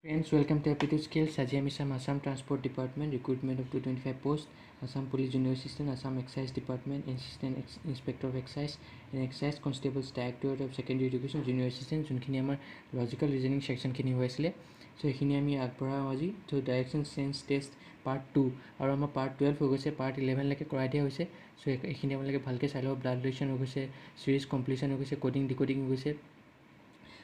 Friends, welcome to Aptitude Skills. Aji ami sam Assam Transport Department, recruitment of 225 posts, Assam Police Junior Assistant, Assam Excise Department, Assistant Inspector of Excise, and Excise Constables Directorate of Secondary Education, Junior Assistant, যোনখিনি আমাৰ logical reasoning সেকশনখিনি হৈ আছিলে so এইখিনি আমি আগবঢ়াওঁ আজি তো direction change test part 2 আৰু আমাৰ পাৰ্ট 12 হৈ গৈছে পাৰ্ট 11 লৈকে কৰাই দিয়া হৈছে সো এইখিনি আপোনালোকে ভালকৈ চাই ল'ব ব্লাড ৰিলেশ্যন হৈ গৈছে সিৰিজ কমপ্লিশ্যন হৈ গৈছে কোডিং ডিকোডিং হৈ গৈছে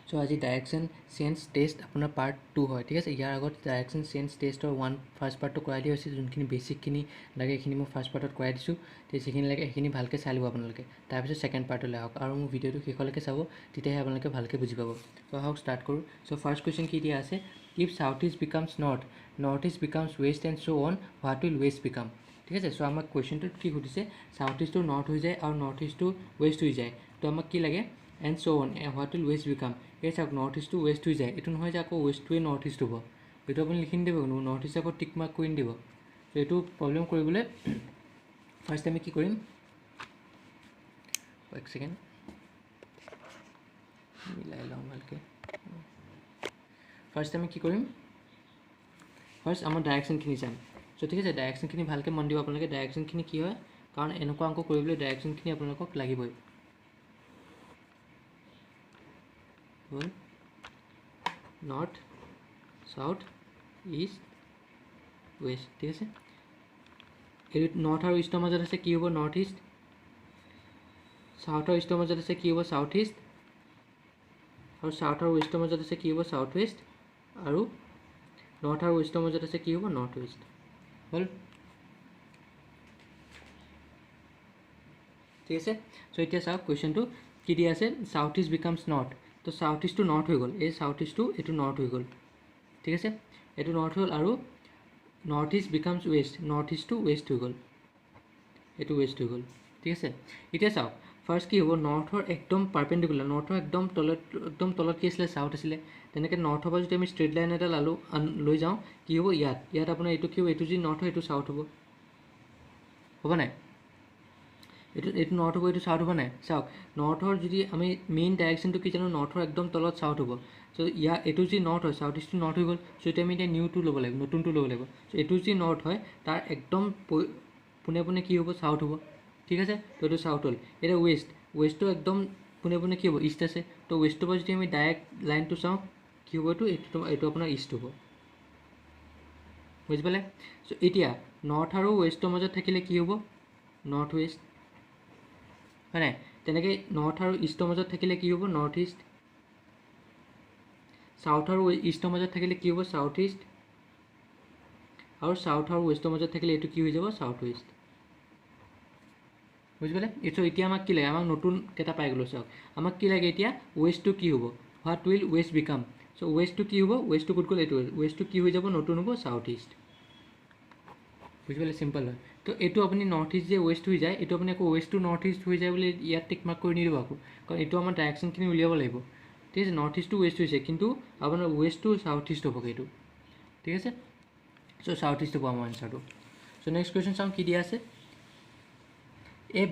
সো আজি ডাইৰেকশ্যন চেঞ্জ টেষ্ট আপোনাৰ পাৰ্ট 2 হয় ঠিক আছে ইয়াৰ আগত ডাইৰেকশ্যন চেঞ্জ টেষ্টৰ ফাৰ্ষ্ট পাৰ্টটো কৰাই দিয়া হৈছে যোনখিনি বেছিকখিনি লাগে এইখিনি মই ফাৰ্ষ্ট পাৰ্টত কৰাই দিছোঁ তো যিখিনি লাগে সেইখিনি ভালকৈ চাই ল'ব আপোনালোকে তাৰপিছত ছেকেণ্ড পাৰ্টলৈ আহক আৰু মোৰ ভিডিঅ'টো শেষলৈকে চাব তেতিয়াহে আপোনালোকে ভালকৈ বুজি পাব সো আহক ষ্টাৰ্ট কৰোঁ সো ফাৰ্ষ্ট কুৱেশ্যন কি দিয়া আছে if south east becomes north east becomes west and so' on what will west become ঠিক আছে সো আমাক কুৱেশ্যনটোত কি সুধিছে সাউথ ইষ্টটো নৰ্থ হৈ যায় আৰু নৰ্থ ইষ্টটো ৱেষ্ট হৈ যায় তো আমাক কি লাগে and so' on what will west become এই চাওক নৰ্থ ইষ্টটো ৱেষ্ট হৈ যায় এইটো নহয় যে আকৌ ৱেষ্টটোৱে নৰ্থ ইষ্ট হ'ব এইটো আপুনি লিখি নিদিব নৰ্থ ইষ্ট আকৌ টিক মাৰ্ক কৰি নিদিব তো এইটো প্ৰব্লেম কৰিবলৈ ফাৰ্ষ্ট আমি কি কৰিম এক ছেকেণ্ড মিলাই লওঁ ভালকৈ ফাৰ্ষ্ট আমি কি কৰিম ফাৰ্ষ্ট আমাৰ ডাইৰেকশ্যনখিনি চাম চ' ঠিক আছে ডাইৰেকশ্যনখিনি ভালকৈ মন দিব আপোনালোকে ডাইৰেকশ্যনখিনি কি হয় কাৰণ এনেকুৱা অংক কৰিবলৈ ডাইৰেকশ্যনখিনি আপোনালোকক লাগিবই হ'ল নৰ্থ সাউথ ইষ্ট ৱেষ্ট ঠিক আছে এই নৰ্থ আৰু ইষ্টৰ মাজত আছে কি হ'ব নৰ্থ ইষ্ট সাউথ আৰু ইষ্টৰ মাজত আছে কি হ'ব সাউথ ইষ্ট আৰু সাউথ আৰু ৱেষ্টৰ মাজত আছে কি হ'ব সাউথ ৱেষ্ট আৰু নৰ্থ আৰু ৱেষ্টৰ মাজত আছে কি হ'ব নৰ্থ ৱেষ্ট হ'ল ঠিক আছে চ' এতিয়া চাওক কুৱেশ্যনটো কি দিয়া আছে সাউথ ইষ্ট বিকামছ নৰ্থ তো সাউথ ইষ্টটো নৰ্থ হৈ গ'ল এই সাউথ ইষ্টটো এইটো নৰ্থ হৈ গ'ল ঠিক আছে এইটো নৰ্থ হ'ল আৰু north east becomes west north ইষ্টটো west হৈ গ'ল এইটো ৱেষ্ট হৈ গ'ল ঠিক আছে এতিয়া চাওক ফাৰ্ষ্ট কি হ'ব নৰ্থৰ একদম পাৰ্পেণ্ডিকুলাৰ নৰ্থৰ একদম তলত কি আছিলে সাউথ আছিলে তেনেকৈ নৰ্থৰ পৰা যদি আমি ষ্ট্ৰেইট লাইন এটা লৈ যাওঁ কি হ'ব ইয়াত আপোনাৰ এইটো কি হ'ব এইটো যদি নৰ্থ হয় এইটো সাউথ হ'ব নাই এইটো নৰ্থ হ'ব এইটো সাউথ হ'ব নাই চাওক নৰ্থৰ যদি আমি মেইন ডাইৰেকশ্যনটো কি জানো নৰ্থৰ একদম তলত সাউথ হ'ব চ' এইটো যদি নৰ্থ হয় সাউথ ইষ্টটো নৰ্থ হৈ গ'ল চ' এতিয়া আমি এতিয়া নিউটো ল'ব লাগিব নতুনটো ল'ব লাগিব চ' এইটো যদি নৰ্থ হয় তাৰ একদম পোনে কি হ'ব সাউথ হ'ব ঠিক আছে তো এইটো সাউথ হ'ল এতিয়া ৱেষ্টটো একদম পোনে কি হ'ব ইষ্ট আছে তো ৱেষ্টৰ পৰা যদি আমি ডাইৰেক্ট লাইনটো চাওঁ কি হ'ব এইটো আপোনাৰ ইষ্ট হ'ব বুজি পালে চ' এতিয়া নৰ্থ আৰু ৱেষ্টৰ মাজত থাকিলে কি হ'ব নৰ্থ ৱেষ্ট হয় নাই তেনেকৈ নৰ্থ আৰু ইষ্টৰ মাজত থাকিলে কি হ'ব নৰ্থ ইষ্ট সাউথ আৰু ইষ্টৰ মাজত থাকিলে কি হ'ব সাউথ ইষ্ট আৰু সাউথ আৰু ৱেষ্টৰ মাজত থাকিলে এইটো কি হৈ যাব সাউথ ৱেষ্ট বুজি পালে এইটো এতিয়া আমাক কি লাগে আমাক নতুন কেইটা পাই গ'লোঁ চাওক আমাক কি লাগে এতিয়া ৱেষ্টটো কি হ'ব হোৱাট উইল ৱেষ্ট বিকাম চ' ৱেষ্টটো কি হ'ব ৱেষ্টটো ক'ত গ'ল এইটো ৱেষ্টটো কি হৈ যাব নতুন হ'ব সাউথ ইষ্ট বুজি পালে চিম্পল হয় তো এইটো আপুনি নৰ্থ ইষ্ট যে ৱেষ্ট হৈ যায় এইটো আপুনি আকৌ ৱেষ্ট টু নৰ্থ ইষ্ট হৈ যায় বুলি ইয়াত টিক মাৰ্ক কৰি নিদিব আকৌ কাৰণ এইটো আমাৰ ডাইৰেকশ্যনখিনি উলিয়াব লাগিব ঠিক আছে নৰ্থ ইষ্টটো ৱেষ্ট হৈছে কিন্তু আপোনাৰ ৱেষ্ট টু চাউথ ইষ্ট হ'বগৈ এইটো ঠিক আছে চ' চাউথ ইষ্ট হ'ব আমাৰ এনচাৰটো চ' নেক্সট কুৱেশ্যন চাওঁ কি দিয়া আছে a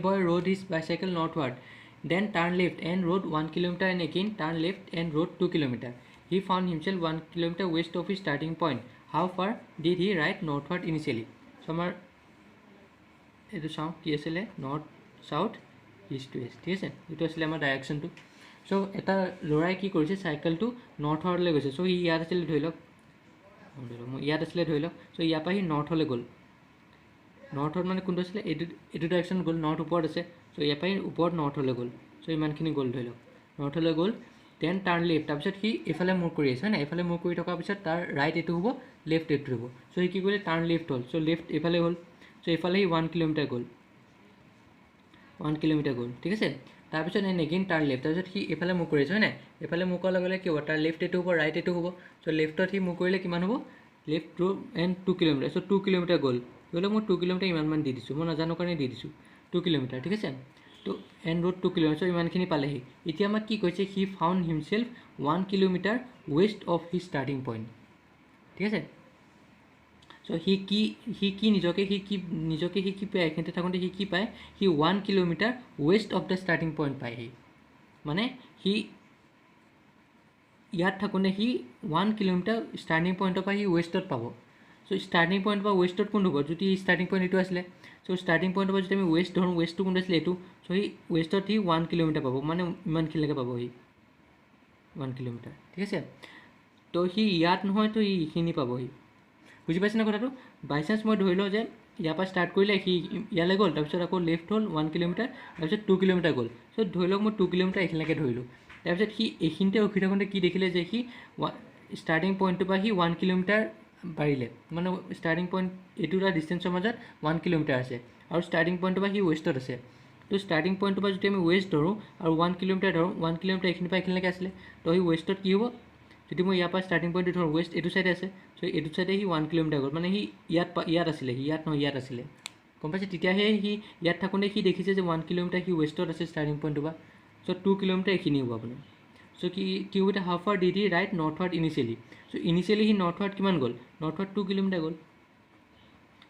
boy rode his bicycle northward, then turned left and rode 1 kilometer and again turned left and rode 2 kilometer. He found himself 1 kilometer west of his starting point. How far did he ride northward initially? So, our এইটো চাওঁ কি আছিলে north south east west ঠিক আছে এইটো আছিলে আমাৰ ডাইৰেকশ্যনটো চ' এটা ল'ৰাই কি কৰিছে চাইকেলটো নৰ্থলৈ গৈছে চ' সি ইয়াত আছিলে ধৰি লওক ইয়াত আছিলে ধৰি লওক চ' ইয়াৰ পৰা সি নৰ্থলৈ গ'ল নৰ্থত মানে কোনটো আছিলে এইটো ডাইৰেকশ্যন গ'ল নৰ্থ ওপৰত আছে চ' ইয়াৰ পৰাই ওপৰত নৰ্থলৈ গ'ল চ' ইমানখিনি গ'ল ধৰি লওক নৰ্থলৈ গ'ল দেন টাৰ্ণ লেফ্ট তাৰপিছত সি এইফালে মুভ কৰি আছে হয় নাই এইফালে মুভ কৰি থকাৰ পিছত তাৰ ৰাইট এইটো হ'ব লেফ্ট এইটো হ'ব চ' সি কি কৰিলে টাৰ্ণ লেফ্ট হ'ল চ' লেফ্ট এইফালে হ'ল চ' এইফালে সি 1 কিলোমিটাৰ গ'ল ঠিক আছে তাৰপিছত এগেইন টাৰ্ণ লেফ্ট তাৰপিছত সি এইফালে মুভ কৰিছে হয় নাই এইফালে মুভ কৰাৰ লগে লগে কি হ'ব তাৰ লেফ্ট এইটো হ'ব ৰাইট এইটো হ'ব চ' লেফ্টত সি মুভ কৰিলে কিমান হ'ব left to and 2 kilometre so' 2 kilometre গ'ল ধৰি লওক মই 2 কিলোমিটাৰ ইমান দি দিছোঁ মই নাজানো কাৰণে দি দিছোঁ 2 কিলোমিটাৰ ঠিক আছে তো এণ্ড ৰোড 2 কিলোমিটাৰ ইমানখিনি পালেহি এতিয়া আমাক কি কৈছে he found himself 1 kilometre west of he starting point ঠিক আছে চ' সি কি নিজকে পায় এইখিনিতে থাকোঁতে সি কি পায় সি 1 kilometre west of the starting point পায় সি মানে সি ইয়াত থাকোঁতে সি 1 কিলোমিটাৰ ষ্টাৰ্টিং পইণ্টৰ পৰা সি ৱেষ্টত পাব। চ' ষ্টাৰ্টিং পইণ্টৰ পৰা ৱেষ্টত কোনটো হ'ব, যদি ষ্টাৰ্টিং পইণ্ট এইটো আছিলে, চ' ষ্টাৰ্টিং পইণ্টৰ পৰা যদি আমি ৱেষ্ট ধৰোঁ, ৱেষ্টটো কোনটো আছিলে এইটো, চ' সি ৱেষ্টত সি 1 কিলোমিটাৰ পাব, মানে ইমানখিনিলৈকে পাব সি 1 কিলোমিটাৰ, ঠিক আছে। তো সি ইয়াত নহয়, তো সি এইখিনি পাবহি, বুজি পাইছেনে কথাটো। বাই চান্স মই ধৰি লওঁ যে ইয়াৰ পৰা ষ্টাৰ্ট কৰিলে সি ইয়ালৈ গ'ল, তাৰপিছত আকৌ লেফ্ট হ'ল 1 কিলোমিটাৰ, তাৰপিছত 2 কিলোমিটাৰ গ'ল। চ' ধৰি লওক মই 2 কিলোমিটাৰ এইখিনিলৈকে ধৰিলোঁ, তাৰপিছত সি এইখিনিতে ৰখি থাকোঁতে কি দেখিলে যে সি ষ্টাৰ্টিং পইণ্টটোৰ পৰা সি 1 কিলোমিটাৰ বাঢ়িলে, মানে ষ্টাৰ্টিং পইণ্ট এইটো এটা ডিষ্টেঞ্চৰ মাজত 1 কিলোমিটাৰ আছে, আৰু ষ্টাৰ্টিং পইণ্টৰ পৰা সি ৱেষ্টত আছে। তো ষ্টাৰ্টিং পইণ্টৰ পৰা যদি আমি ৱেষ্ট ধৰোঁ আৰু 1 কিলোমিটাৰ ধৰোঁ, 1 কিলোমিটাৰ এইখিনিৰ পৰা এইখিনিলৈকে আছিলে, তো সি ৱেষ্টত কি হ'ব, যদি মই ইয়াৰ পৰা ষ্টাৰ্টিং পইণ্টটো ধৰোঁ, ৱেষ্ট এইটো চাইডে আছে, চ' এইটো চাইডে সি 1 কিলোমিটাৰ গ'ল, মানে সি ইয়াত আছিলে, সি ইয়াত নহয় ইয়াত আছিলে, গম পাইছে। তেতিয়াহে সি ইয়াত থাকোঁতে সি দেখিছে যে 1 কিলোমিটাৰ সি ৱেষ্টত আছে ষ্টাৰ্টিং পইণ্টৰ পৰা, চ' 2 কিলোমিটাৰ এইখিনি হ'ব আপোনাৰ। চ' কি হ'ব এতিয়া, how far did he right northward initially. So' initially সি নৰ্থৱাৰ্ড কিমান গ'ল, নৰ্থৱাৰ্ড 2 কিলোমিটাৰ গ'ল,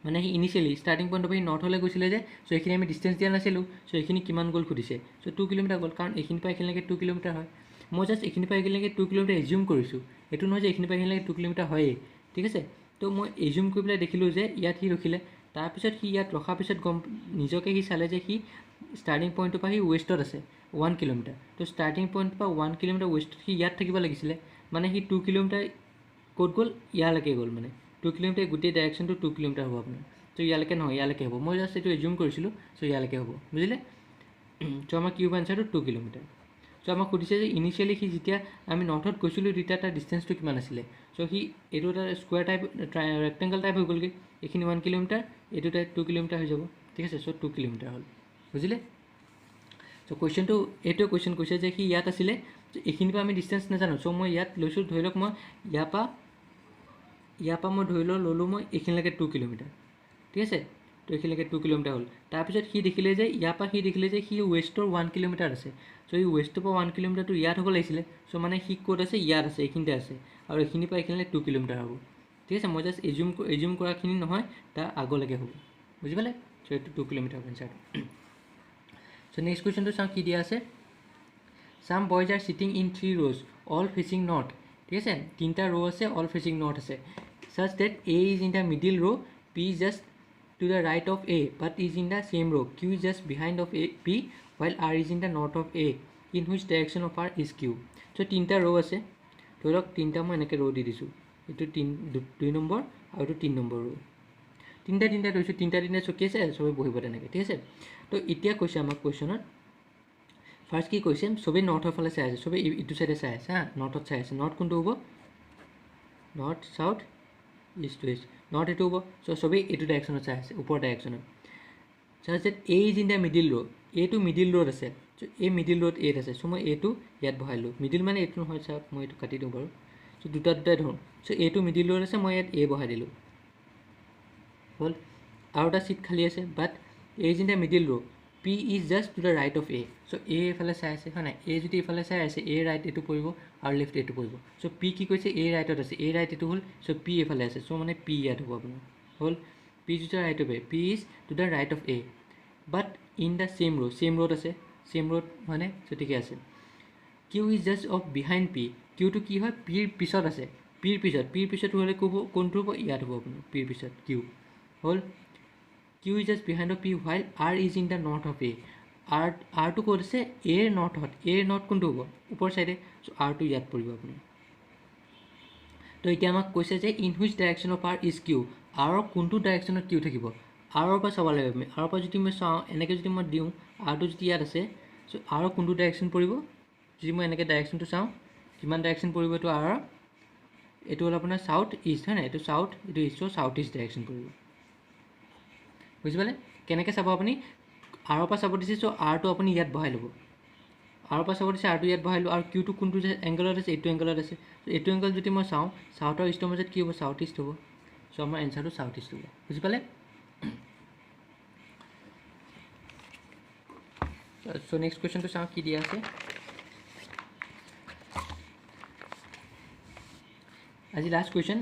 মানে সি ইনিচিয়েলি ষ্টাৰ্টিং পইণ্টৰ পৰা সি নৰ্থলৈ গৈছিলে যে, চ' এইখিনি আমি ডিষ্টেঞ্চ দিয়া নাছিলোঁ, চ' এইখিনি কিমান গ'ল সুধিছে, চ' 2 কিলোমিটাৰ গ'ল, কাৰণ এইখিনিৰ পৰা এইখিনিলৈকে 2 কিলোমিটাৰ হয়। মই জাষ্ট এইখিনিৰ পৰা এইখিনিলৈকে 2 কিলোমিটাৰ এজিউম কৰিছোঁ, এইটো নহয় যে এইখিনিৰ পৰা এইখিনিলৈকে 2 কিলোমিটাৰ হয়েই, ঠিক আছে। তো মই এজিউম কৰি পেলাই দেখিলোঁ যে ইয়াত সি ৰখিলে, তাৰপিছত সি ইয়াত ৰখাৰ পিছত নিজকে সি চালে যে সি ষ্টাৰ্টিং পইণ্টৰ পৰা সি ৱেষ্টত আছে 1 কিলোমিটাৰ, তো ষ্টাৰ্টিং পইণ্টৰ পৰা 1 কিলোমিটাৰ ৱেষ্টত সি ইয়াত থাকিব লাগিছিলে, মানে সি 2 কিলোমিটাৰ ক'ত গ'ল, ইয়ালৈকে গ'ল, মানে 2 কিলোমিটাৰ গোটেই ডাইৰেকশ্যনটো 2 কিলোমিটাৰ হ'ব আপোনাৰ। তো ইয়ালৈকে নহয়, ইয়ালৈকে হ'ব, মই জাষ্ট এইটো এজিউম কৰিছিলোঁ, চ' ইয়ালৈকে হ'ব, বুজিলে। চ' আমাৰ কিউব এনচাৰটো 2 কিলোমিটাৰ। চ' আমাক সুধিছে যে ইনিচিয়েলি সি যেতিয়া আমি নৰ্থত গৈছিলোঁ তেতিয়া তাৰ ডিষ্টেঞ্চটো কিমান আছিলে, চ' সি এইটো এটা স্কুৱাৰ টাইপ ৰেক্টেংগল টাইপ হৈ গ'লগৈ, এইখিনি 1 কিলোমিটাৰ, এইটো টাইপ 2 কিলোমিটাৰ হৈ যাব, ঠিক আছে। চ' 2 কিলোমিটাৰ হ'ল, বুজিলে। চ' কুৱেশ্যনটো এইটোৱে কুৱেশ্যন কৈছে যে সি ইয়াত আছিলে, এইখিনিৰ পৰা আমি ডিষ্টেঞ্চ নাজানো, চ' মই ইয়াত লৈছোঁ, ধৰি লওক মই ইয়াৰ পৰা মই ধৰি ল'লোঁ মই এইখিনিলৈকে 2 কিলোমিটাৰ, ঠিক আছে। তো এইখিনিলৈকে 2 কিলোমিটাৰ হ'ল, তাৰপিছত সি দেখিলে যে ইয়াৰ পৰা সি দেখিলে যে সি ৱেষ্টৰ 1 কিলোমিটাৰ আছে, চ' এই ৱেষ্টৰ পৰা 1 কিলোমিটাৰটো ইয়াত হ'ব লাগিছিলে, চ' মানে সি ক'ত আছে, ইয়াত আছে, এইখিনিতে আছে, আৰু এইখিনিৰ পৰা এইখিনিলৈ 2 কিলোমিটাৰ হ'ব, ঠিক আছে। মই জাষ্ট এজিউম কৰাখিনি নহয়, তাৰ আগলৈকে হ'ব, বুজি পালে। চ' এইটো 2 কিলোমিটাৰ হ'ব এনচাৰটো। চ' নেক্সট কুৱেশ্যনটো চাওঁ কি দিয়া আছে। চাম boys R cheating in 3 rows all fetching north, ঠিক আছে। 3টা ৰ' আছে, অল ফেচিং নৰ্থ আছে, such that A is in the middle row, P is just to the right of A but is in the same row, Q is just behind of P while R is in the north of A, in which direction of R is Q. So 3টা ৰ' আছে, ধৰি লওক 3টা মই এনেকৈ ৰ' দি দিছোঁ, এইটো 2 নম্বৰ আৰু এইটো 3 নম্বৰ ৰ', 3টা ধৰিছোঁ, 3টা চকী আছে, চবেই বহিব তেনেকৈ, ঠিক আছে। তো এতিয়া কৈছে আমাক কুৱেশ্যনত ফাৰ্ষ্ট কি কৈছে, চবেই নৰ্থৰ ফালে চাই আছে, চবেই ইটো চাইডে চাই আছে, হা, নৰ্থত চাই আছে। নৰ্থ কোনটো হ'ব, north south east west, north এইটো হ'ব, চ' চবেই এইটো ডাইৰেকশ্যনত চাই আছে, ওপৰ ডাইৰেকশ্যনত। তাৰপিছত এ ইজ ইন দ্য মিডিল ৰ', এইটো মিডিল ৰ'ত আছে, চ' এই মিডিল ৰ'ত এত আছে, চ' মই এইটো ইয়াত বহাই দিলোঁ, মিডিল মানে এইটো নহয়, চাওক মই এইটো কাটি দিওঁ বাৰু, চ' দুটাই ধৰোঁ, চ' এইটো মিডিল ৰ'ত আছে, মই ইয়াত এ বহাই দিলোঁ, হ'ল। আৰু এটা চিট খালী আছে, but A is in the middle row', P is just to the right of A, so' A এইফালে চাই আছে, হয় নাই, এ যদি এইফালে চাই আছে, এ ৰাইট এইটো পৰিব আৰু লেফ্ট এইটো পৰিব, চ' পি কি কৈছে, এ ৰাইটত আছে, এ ৰাইট এইটো হ'ল, চ' পি এইফালে আছে, চ' মানে পি ইয়াত হ'ব আপোনাৰ, হ'ল। P to the right of A, P is to the right of A but in the same row আছে, চেম ৰ'ড হয়নে, চ' ঠিকে আছে। Q is just of behind P, কিউটো কি হয়, পিৰ পিছত আছে, পিৰ পিছত হ'লে কোনটো হ'ব, ইয়াত হ'ব আপোনাৰ, পিৰ পিছত কিউ, হ'ল। Q is just behind of P while R is in the north of A, আৰটো ক'ত আছে, এৰ নৰ্থত, এৰ নৰ্থ কোনটো হ'ব, ওপৰ চাইডে, চ' আৰটো ইয়াত পৰিব আপোনাৰ। তো এতিয়া আমাক কৈছে যে in which direction of R is Q, আৰৰ কোনটো ডাইৰেকশ্যনত কিউ থাকিব, আৰৰ পৰা চাব লাগিব আমি, আৰৰ পৰা যদি মই চাওঁ, এনেকৈ যদি মই দিওঁ, আৰটো যদি ইয়াত আছে, চ' আৰৰ কোনটো ডাইৰেকশ্যন পৰিব, যদি মই এনেকৈ ডাইৰেকশ্যনটো চাওঁ, কিমান ডাইৰেকশ্যন পৰিব এইটো আৰৰ, এইটো হ'ল আপোনাৰ চাউথ ইষ্ট, হয় নাই, এইটো চাউথ, এইটো ইষ্ট, চাউথ ইষ্ট ডাইৰেকশ্যন পৰিব, বুজি পালে। কেনেকৈ চাব আপুনি, আৰৰ পৰা চাব দিছে, চ' আৰটো আপুনি ইয়াত বহাই ল'ব, আৰৰ পৰা চাব দিছে, আৰটো ইয়াত বহাই ল'ব, আৰু কিউটো কোনটো এংগলত আছে, এইটো এংগলত আছে, চ' এইটো এংগল যদি মই চাওঁ, চাউথ আৰু ইষ্টৰ মাজত কি হ'ব, চাউথ ইষ্ট হ'ব, চ' আমাৰ এনচাৰটো চাউথ ইষ্ট হ'ব, বুজি পালে। চ' নেক্সট কুৱেশ্যনটো চাওঁ কি দিয়া আছে। আজি লাষ্ট কুৱেশ্যন,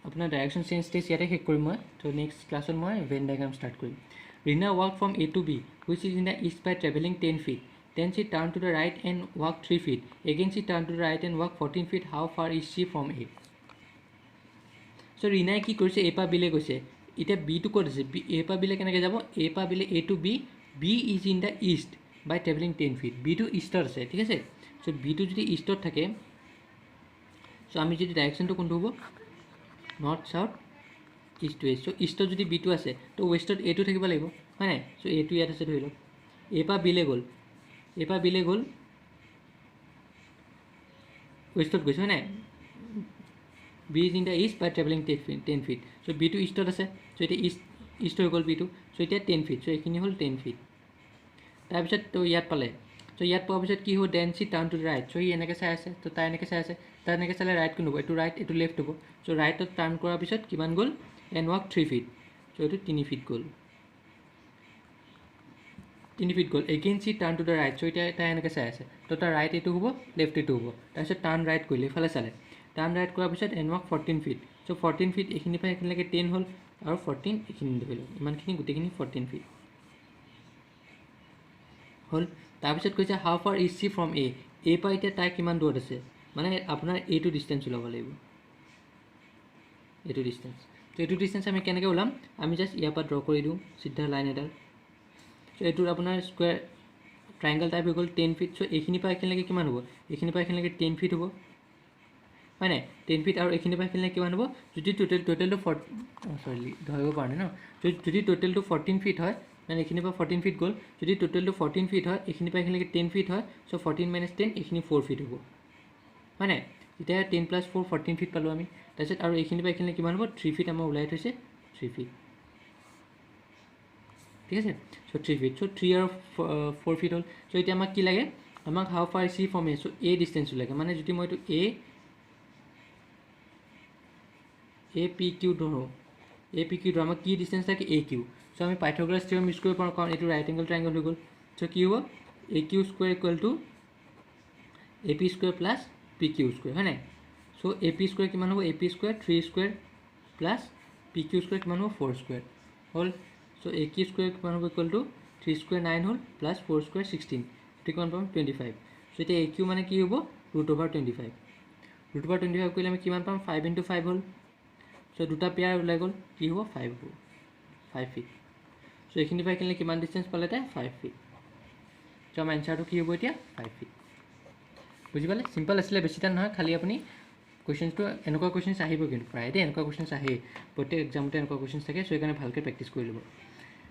আপোনাৰ ডাইৰেকশ্যন চেঞ্জ টেষ্ট ইয়াতে শেষ কৰিম মই, তো নেক্সট ক্লাছত মই ভেন ডায়াগ্ৰাম ষ্টাৰ্ট কৰিম। Reena walk from A to B which is in the east by travelling 10 feet, Then she turned to the right and walked 3 feet. Again she turned to the right and walked 14 feet. How far is she from A? So ৰিনাই কি কৰিছে A পৰা B লৈ গৈছে এতিয়া B টো ক'ত আছে A পৰা B লৈ কেনেকৈ যাব A পৰা B লৈ A to B B is in the east by traveling 10 feet B টো ইষ্টত আছে ঠিক আছে so B টো যদি ইষ্টত থাকে so আমি যদি ডাইৰেকশ্যনটো কোনটো হ'ব north south east west so ইষ্টত যদি B টো আছে তো ৱেষ্টত A টো থাকিব লাগিব হয় নাই so A টো ইয়াত আছে ধৰি লওক A পৰা B লৈ গ'ল A পৰা B লৈ গ'ল ৱেষ্টত গৈছে হয় নাই B is in the east by traveling 10 feet. So B to east আছে so এটা east হৈ গ'ল B to so এটা 10 feet so এইখিনি হ'ল 10 feet তাৰপিছত তো ইয়াত পালে so ইয়াত পোৱাৰ পিছত কি হ'ব then she turn to the right so ই এনেকৈ চাই আছে তো তাই এনেকৈ চাই আছে তাই এনেকৈ চালে ৰাইট কোন হ'ব এইটো ৰাইট এইটো লেফ্ট হ'ব so ৰাইটত টাৰ্ণ কৰাৰ পিছত কিমান গ'ল and walk 3 feet so এইটো 3 feet গ'ল 3 feet গ'ল again she turn to the right so এতিয়া তাই এনেকৈ চাই আছে তো তাৰ ৰাইট এইটো হ'ব লেফ্ট এইটো হ'ব তাৰপিছত টাৰ্ণ ৰাইট কৰিলে এইফালে চালে টাৰ্ণ ৰাইট কৰাৰ পিছত and walk 14 feet so 14 feet এইখিনিৰ পৰা এইখিনিলৈকে 10 হ'ল আৰু 14 এইখিনি ধৰি লওক ইমানখিনি গোটেইখিনি 14 feet হ'ল তাৰপিছত কৈছে how far is she from A A পৰা এতিয়া তাই কিমান দূৰত আছে মানে আপোনাৰ এইটো ডিষ্টেঞ্চ ওলাব লাগিব এইটো ডিষ্টেঞ্চ তো এইটো ডিষ্টেঞ্চ আমি কেনেকৈ ওলাম আমি জাষ্ট ইয়াৰ পৰা ড্ৰ কৰি দিওঁ চিধা লাইন এডাল so এইটোৰ আপোনাৰ স্কুৱেৰ ট্ৰাইংগল টাইপ হৈ গ'ল 10 feet so এইখিনিৰ পৰা এইখিনিলৈকে কিমান হ'ব এইখিনিৰ পৰা এইখিনিলৈকে 10 feet হ'ব হয় নাই 10 feet আৰু এইখিনিৰ পৰা এইখিনিলৈকে কিমান হ'ব যদি টোটেলটো সৰি ধৰিব পৰা নাই ন যদি টোটেলটো 14 feet হয় মানে এইখিনিৰ পৰা 14 feet গ'ল যদি টোটেলটো 14 feet হয় এইখিনিৰ পৰা এইখিনিলৈকে 10 feet হয় so 14 minus 10 এইখিনি 4 feet হ'ব হয় নাই তেতিয়া 10 plus 4 14 feet পালোঁ আমি তাৰপিছত আৰু এইখিনিৰ পৰা এইখিনিলৈকে কিমান হ'ব 3 feet আমাৰ ওলাই থৈছে 3 feet ঠিক আছে so 3 feet so 3 আৰু 4 feet হ'ল so এতিয়া আমাক কি লাগে আমাক how far is she from A so A distance লাগে মানে যদি মই এইটো A P Q ধৰোঁ A P Q ধৰোঁ আমাক কি ডিষ্টেঞ্চ থাকে A Q so আমি পাইথাগোৰাছ থিয়ৰম ইউজ কৰিব পাৰোঁ কাৰণ এইটো ৰাইট এংগল ট্ৰাইংগল হৈ গ'ল so কি হ'ব A Q square equal to A P square plus P Q square হয় নাই so A P স্কুৱেৰ কিমান হ'ব A P square 3 square plus P Q square কিমান হ'ব 4 স্কুৱেৰ হ'ল so A Q স্কুৱেৰ কিমান হ'ব ইকুৱেল টু 3 স্কুৱেৰ 9 হ'ল প্লাছ 4 স্কুৱেৰ 16 এইটো কিমান পাম 25 so এতিয়া A Q মানে কি হ'ব √25 √25 কৰিলে আমি কিমান পাম 5 into 5 হ'ল so দুটা পেয়াৰ ওলাই গ'ল কি হ'ব 5 হ'ব 5 feet so এইখিনিৰ পৰা এইখিনিলৈ কিমান ডিষ্টেঞ্চ পালে তাই 5 feet so আমাৰ এনচাৰটো কি হ'ব এতিয়া 5 feet বুজি পালে সিম্পল আছিলে বেছি টান নহয় খালি আপুনি কুৱেশ্যনটো এনেকুৱা কুৱেশ্যনছ আহিব কিন্তু প্ৰায় দেই এনেকুৱা কুৱেশ্যনছ আহে প্ৰত্যেক এক্সামতে এনেকুৱা কুৱেশ্যনছ থাকে so সেইকাৰণে ভালকৈ প্ৰেক্টিছ কৰি ল'ব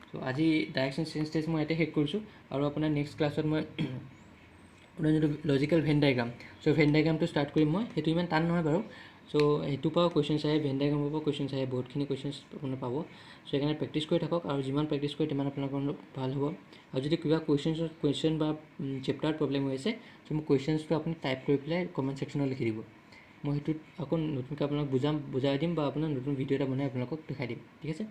so আজি ডাইৰেকশ্যন চেঞ্জ টেষ্ট মই ইয়াতে শেষ কৰিছোঁ আৰু আপোনাৰ নেক্সট ক্লাছত মই আপোনাৰ যোনটো logical Venn diagram so Venn ডাইগ্ৰামটো ষ্টাৰ্ট কৰিম মই সেইটো ইমান টান নহয় বাৰু so এইটোৰ পৰাও কুৱেশ্যনছ আহে ভেন ডাইগ্ৰামৰ পৰাও কুৱেশ্যনছ আহে বহুতখিনি কুৱেশ্যনছ আপোনাৰ পাব so সেইকাৰণে প্ৰেক্টিছ কৰি থাকক আৰু যিমান প্ৰেক্টিছ কৰে তিমান আপোনাৰ ভাল হ'ব আৰু যদি কিবা কুৱেশ্যন বা চেপ্টাৰত প্ৰব্লেম হৈ আছে so মোক কুৱেশ্যনছটো আপুনি টাইপ কৰি পেলাই কমেণ্ট ছেকশ্যনত লিখি দিব মই সেইটোত আকৌ নতুনকৈ আপোনাক বুজাই দিম বা আপোনাৰ নতুন ভিডিঅ' এটা বনাই আপোনালোকক দেখাই দিম ঠিক আছে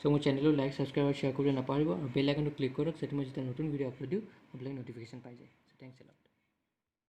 so মোৰ চেনেলটো লাইক ছাবস্ক্ৰাইব আৰু শ্বেয়াৰ কৰিবলৈ নাপাহৰিব আৰু বেল আইকনটো ক্লিক কৰক যাতে মই যেতিয়া নতুন ভিডিঅ' আপলোড দিওঁ আপোনালোকে ন'টিফিকেশ্যন পাই যায় so thanks a lot